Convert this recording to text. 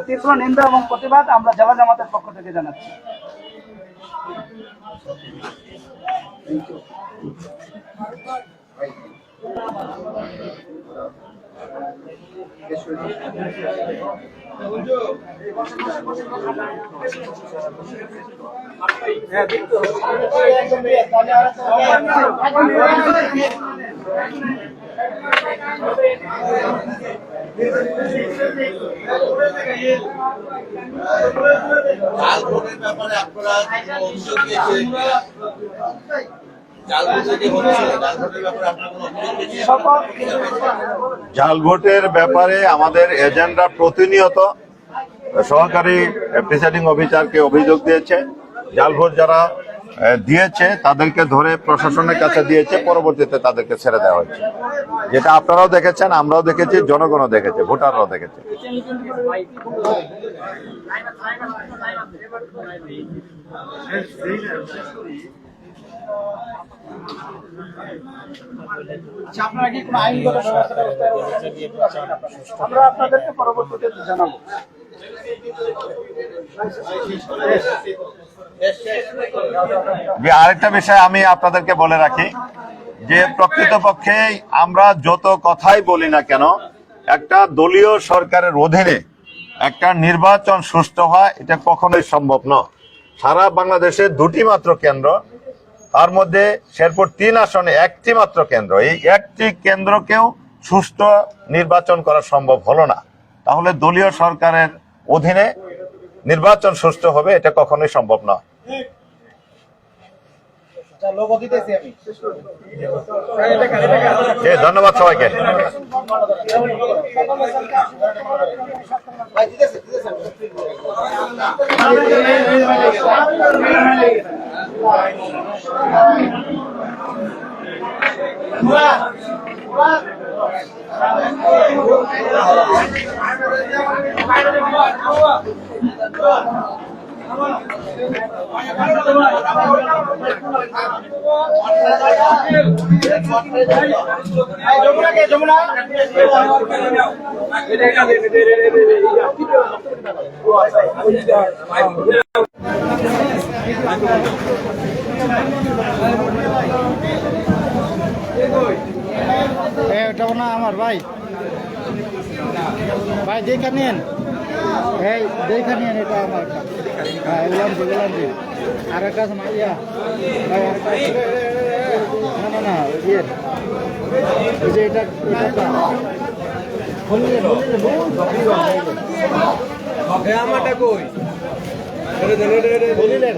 তীব্র নিন্দা এবং প্রতিবাদ আমরা জেলা জামাতের পক্ষ থেকে জানাচ্ছি। জাল ভোটের ব্যাপারে আমাদের এজেন্টরা প্রতিনিয়ত সহকারী প্রিসাইডিং অফিসারকে অভিযোগ দিয়েছে। জাল ভোট যারা দিয়েছে তাদেরকে ধরে প্রশাসনের কাছে দিয়েছে, পরবর্তীতে তাদেরকে ছেড়ে দেওয়া হয়েছে। যেটা আপনারাও দেখেছেন, আমরাও দেখেছি, জনগণও দেখেছে, ভোটাররাও দেখেছে। আপনারা কি কোনো আইনগত ব্যবস্থা আমরা আপনাদেরকে পরবর্তীতে জানাবো। যে আরেকটা বিষয় আমি আপনাদেরকে বলে রাখি যে প্রকৃতপক্ষে আমরা যত কথাই বলি না কেন, একটা দলীয় সরকারের অধীনে একটা নির্বাচন সুষ্ঠু হয় এটা কখনোই সম্ভব নয়। সারা বাংলাদেশে দুটি মাত্র কেন্দ্র, তার মধ্যে শেরপুর 3 আসনে একটি মাত্র কেন্দ্র। এই একটি কেন্দ্রকেও সুষ্ঠু নির্বাচন করা সম্ভব হলো না। তাহলে দলীয় সরকারের অধীনে নির্বাচন সুষ্ঠু হবে এটা কখনোই সম্ভব নয়। ধন্যবাদ সবাইকে। এটা না আমার ভাই ভাই দেখে নিন, এই দেখে নিন, এটা আমার। হ্যাঁ এগুলাম আর একটা আছে না ইয়া ভাই, না না ইয়ে যে এটা আমারটা কই বলিলেন